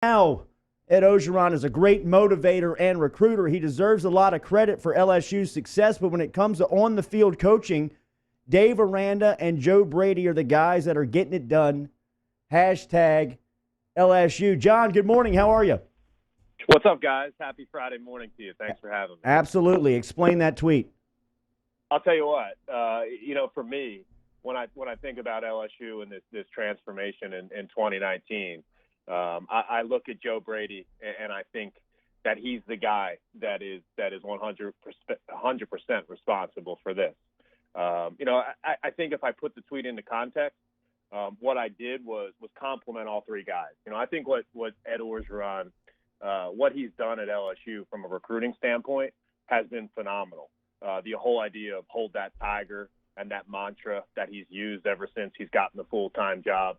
Now, Ed Orgeron is a great motivator and recruiter. He deserves a lot of credit for LSU's success, but when it comes to on-the-field coaching, Dave Aranda and Joe Brady are the guys that are getting it done. Hashtag LSU. John, good morning. How are you? What's up, guys? Happy Friday morning to you. Thanks for having me. Absolutely. Explain that tweet. I'll tell you what. For me, when I think about LSU and this transformation in 2019, I look at Joe Brady and I think that he's the guy that is 100% responsible for this. I think if I put the tweet into context, what I did was compliment all three guys. I think what Ed Orgeron, what he's done at LSU from a recruiting standpoint has been phenomenal. The whole idea of hold that tiger and that mantra that he's used ever since he's gotten the full-time job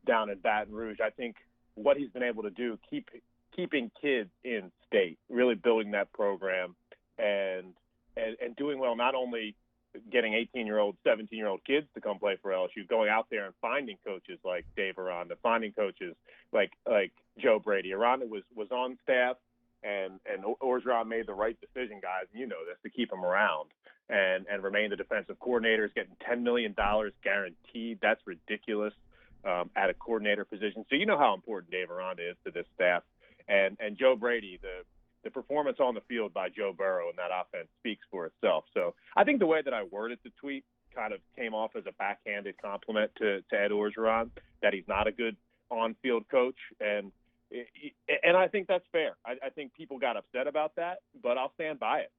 down in Baton Rouge, I think what he's been able to do, keeping kids in state, really building that program and doing well, not only getting 18-year-old, 17-year-old kids to come play for LSU, going out there and finding coaches like Dave Aranda, finding coaches like Joe Brady. Aranda was on staff, and Orgeron made the right decision, guys, and you know this, to keep him around and remain the defensive coordinator. He's getting $10 million guaranteed. That's ridiculous at a coordinator position. So you know how important Dave Aranda is to this staff. And Joe Brady, the performance on the field by Joe Burrow and that offense speaks for itself. So I think the way that I worded the tweet kind of came off as a backhanded compliment to Ed Orgeron, that he's not a good on-field coach. And I think that's fair. I think people got upset about that, but I'll stand by it.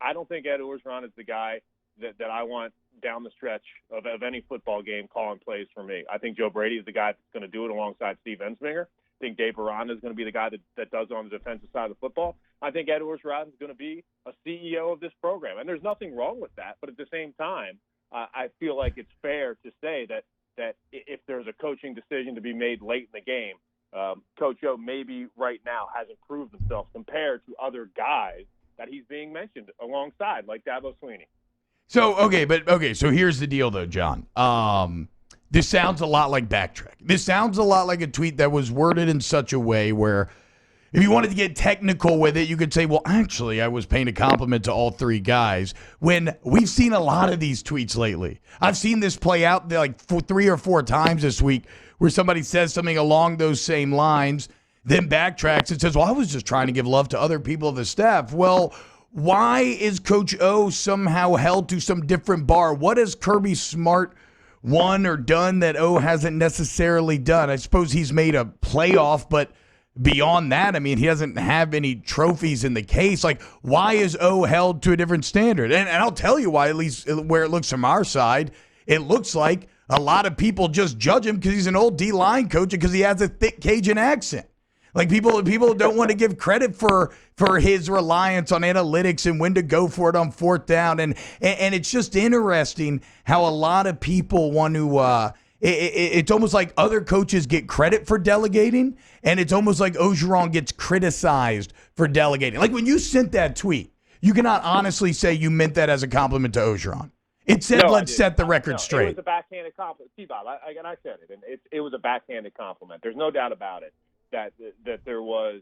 I don't think Ed Orgeron is the guy that I want down the stretch of any football game calling plays for me. I think Joe Brady is the guy that's going to do it alongside Steve Ensminger. I think Dave Aranda is going to be the guy that does it on the defensive side of the football. I think Ed Orgeron is going to be a CEO of this program, and there's nothing wrong with that. But at the same time, I feel like it's fair to say that if there's a coaching decision to be made late in the game, Coach O maybe right now hasn't proved himself compared to other guys that he's being mentioned alongside, like Dabo Swinney. So here's the deal, though, John. This sounds a lot like backtrack. This sounds a lot like a tweet that was worded in such a way where if you wanted to get technical with it, you could say, well, actually, I was paying a compliment to all three guys, when we've seen a lot of these tweets lately. I've seen this play out like 3 or 4 times this week where somebody says something along those same lines, then backtracks and says, well, I was just trying to give love to other people of the staff. Well, why is Coach O somehow held to some different bar? What has Kirby Smart won or done that O hasn't necessarily done? I suppose he's made a playoff, but beyond that, I mean, he doesn't have any trophies in the case. Like, why is O held to a different standard? And I'll tell you why, at least where it looks from our side, it looks like a lot of people just judge him because he's an old D-line coach and because he has a thick Cajun accent. Like, people don't want to give credit for his reliance on analytics and when to go for it on fourth down. And it's just interesting how a lot of people want to it's almost like other coaches get credit for delegating, and it's almost like Orgeron gets criticized for delegating. Like, when you sent that tweet, you cannot honestly say you meant that as a compliment to Orgeron. It said, let's set the record straight. It was a backhanded compliment. See, Bob, I said it, and it was a backhanded compliment. There's no doubt about it that there was,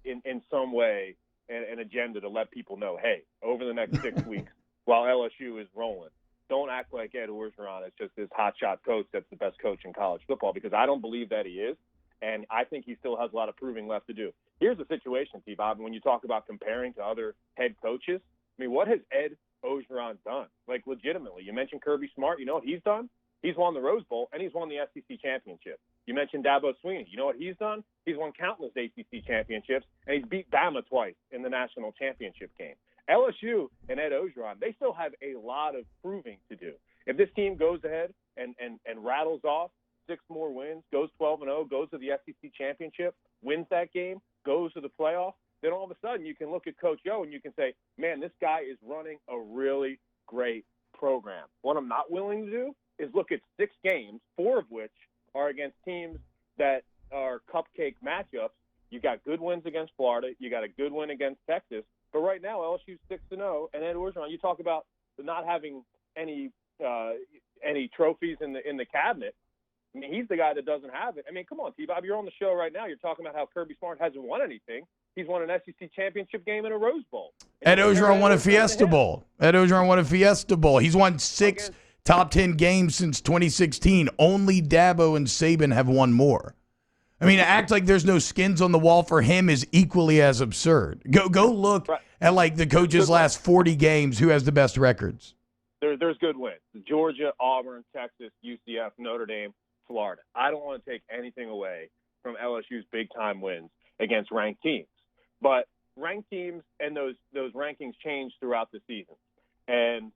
in some way an agenda to let people know, hey, over the next 6 weeks while LSU is rolling, don't act like Ed Orgeron is just this hotshot coach that's the best coach in college football, because I don't believe that he is, and I think he still has a lot of proving left to do. Here's the situation, T-Bob, when you talk about comparing to other head coaches, I mean, what has Ed Orgeron done? Like, legitimately, you mentioned Kirby Smart. You know what he's done? He's won the Rose Bowl, and he's won the SEC championship. You mentioned Dabo Swinney. You know what he's done? He's won countless ACC championships, and he's beat Bama twice in the national championship game. LSU and Ed Orgeron, they still have a lot of proving to do. If this team goes ahead and rattles off 6 more wins, goes 12-0, goes to the SEC championship, wins that game, goes to the playoff, then all of a sudden you can look at Coach O and you can say, man, this guy is running a really great program. What I'm not willing to do is look at 6 games, 4 of which are against teams that are cupcake matchups. You got good wins against Florida. You got a good win against Texas. But right now, LSU's 6-0, and Ed Orgeron, you talk about not having any trophies in the cabinet. I mean, he's the guy that doesn't have it. I mean, come on, T-Bob, you're on the show right now. You're talking about how Kirby Smart hasn't won anything. He's won an SEC championship game and a Rose Bowl. Ed Orgeron won a Fiesta Bowl. Ed Orgeron won a Fiesta Bowl. He's won 6 top 10 games since 2016. Only Dabo and Saban have won more. I mean, to act like there's no skins on the wall for him is equally as absurd. Go look at, like, the coach's last 40 games. Who has the best records? There's good wins. Georgia, Auburn, Texas, UCF, Notre Dame, Florida. I don't want to take anything away from LSU's big-time wins against ranked teams. But ranked teams and those rankings change throughout the season and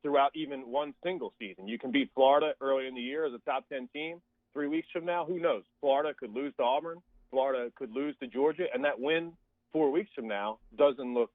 throughout even one single season. You can beat Florida early in the year as a top 10 team. 3 weeks from now, who knows? Florida could lose to Auburn. Florida could lose to Georgia. And that win 4 weeks from now doesn't look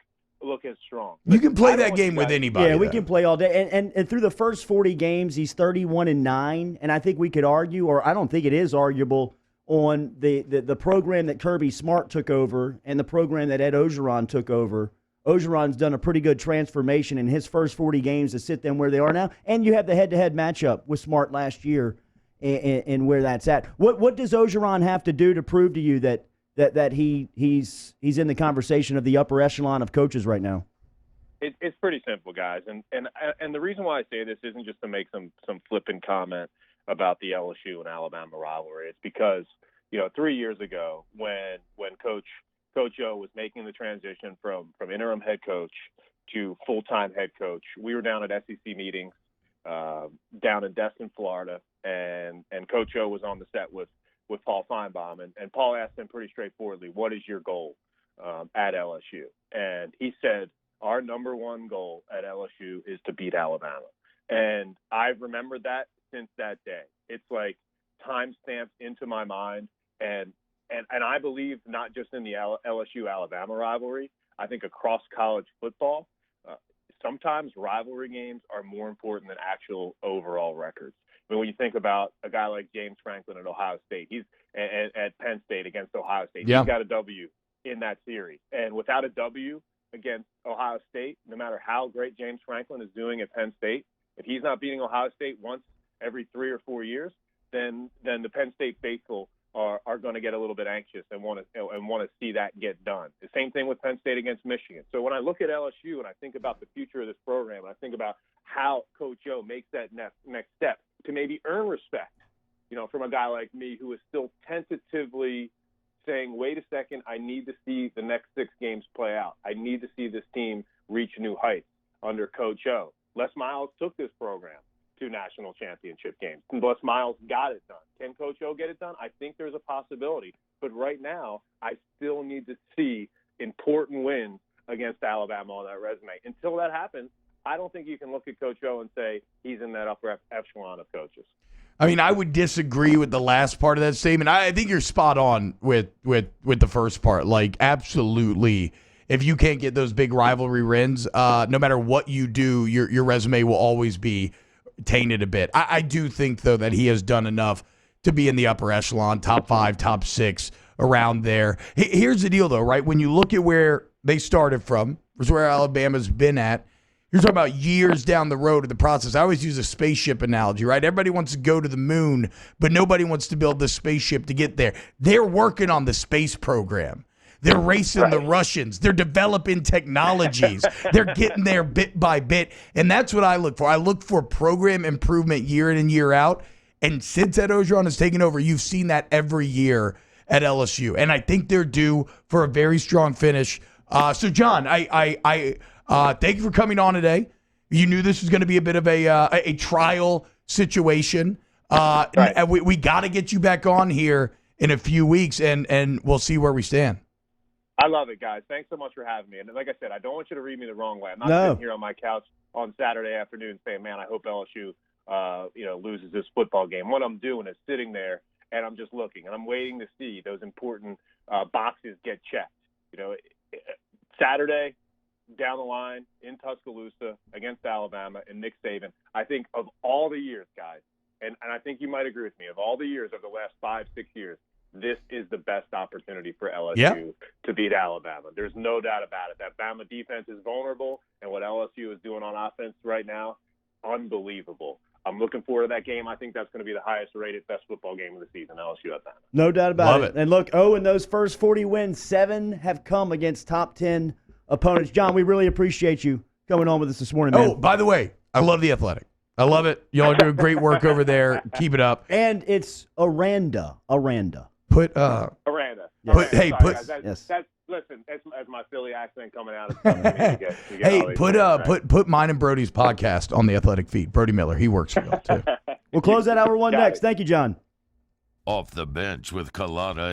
as strong. You can play that game with anybody. Yeah, we can play all day. And through the first 40 games, he's 31-9. And I think we could argue, or I don't think it is arguable, on the program that Kirby Smart took over and the program that Ed Orgeron took over. Orgeron's done a pretty good transformation in his first 40 games to sit them where they are now. And you have the head-to-head matchup with Smart last year and where that's at. What does Orgeron have to do to prove to you that he's in the conversation of the upper echelon of coaches right now? It's pretty simple, guys. And the reason why I say this isn't just to make some flippant comment about the LSU and Alabama rivalry. It's because, 3 years ago when Coach O was making the transition from interim head coach to full-time head coach, we were down at SEC meetings down in Destin, Florida, and Coach O was on the set with Paul Feinbaum, and Paul asked him pretty straightforwardly, what is your goal at LSU? And he said, our number one goal at LSU is to beat Alabama. And I've remembered that since that day. It's like time stamped into my mind, and I believe not just in the LSU-Alabama rivalry. I think across college football, sometimes rivalry games are more important than actual overall records. I mean, when you think about a guy like James Franklin at Ohio State, he's at Penn State against Ohio State. Yeah. He's got a W in that series. And without a W against Ohio State, no matter how great James Franklin is doing at Penn State, if he's not beating Ohio State once every 3 or 4 years, then the Penn State faithful are going to get a little bit anxious and want to see that get done. The same thing with Penn State against Michigan. So when I look at LSU and I think about the future of this program, and I think about how Coach O makes that next step to maybe earn respect, from a guy like me who is still tentatively saying, wait a second, I need to see the next 6 games play out. I need to see this team reach new heights under Coach O. Les Miles took this program to national championship games. Les Miles got it done. Can Coach O get it done? I think there's a possibility. But right now, I still need to see important wins against Alabama on that resume. Until that happens, I don't think you can look at Coach O and say he's in that upper echelon of coaches. I mean, I would disagree with the last part of that statement. I think you're spot on with the first part. Like, absolutely. If you can't get those big rivalry wins, no matter what you do, your resume will always be tainted a bit. I do think, though, that he has done enough to be in the upper echelon, top 5, top 6, around there. Here's the deal, though, right? When you look at where they started from, where Alabama's been at, you're talking about years down the road of the process. I always use a spaceship analogy, right? Everybody wants to go to the moon, but nobody wants to build the spaceship to get there. They're working on the space program. They're racing the Russians. They're developing technologies. They're getting there bit by bit. And that's what I look for. I look for program improvement year in and year out. And since Ed Orgeron has taken over, you've seen that every year at LSU. And I think they're due for a very strong finish. So, John, I thank you for coming on today. You knew this was going to be a bit of a trial situation. And we got to get you back on here in a few weeks, and we'll see where we stand. I love it, guys. Thanks so much for having me. And like I said, I don't want you to read me the wrong way. I'm not sitting here on my couch on Saturday afternoon saying, man, I hope LSU loses this football game. What I'm doing is sitting there, and I'm just looking, and I'm waiting to see those important boxes get checked. Saturday, down the line in Tuscaloosa against Alabama and Nick Saban, I think of all the years, guys, and I think you might agree with me, of all the years of the last 5-6 years, this is the best opportunity for LSU to beat Alabama. There's no doubt about it. That Bama defense is vulnerable, and what LSU is doing on offense right now, unbelievable. I'm looking forward to that game. I think that's going to be the highest rated best football game of the season, LSU Atlanta. No doubt about Love it. it. And look, in those first 40 wins, 7 have come against top 10 opponents. John, we really appreciate you coming on with us this morning, man. Oh, by the way, I love The Athletic. I love it. Y'all are doing great work over there. Keep it up. And it's Aranda. Put Aranda. Hey, Sorry, put- guys. Listen, that's my Philly accent coming out. Put mine and Brody's podcast on The Athletic feed. Brody Miller, he works for y'all too. We'll close that hour one Got next. it. Thank you, John. Off the bench with Kalana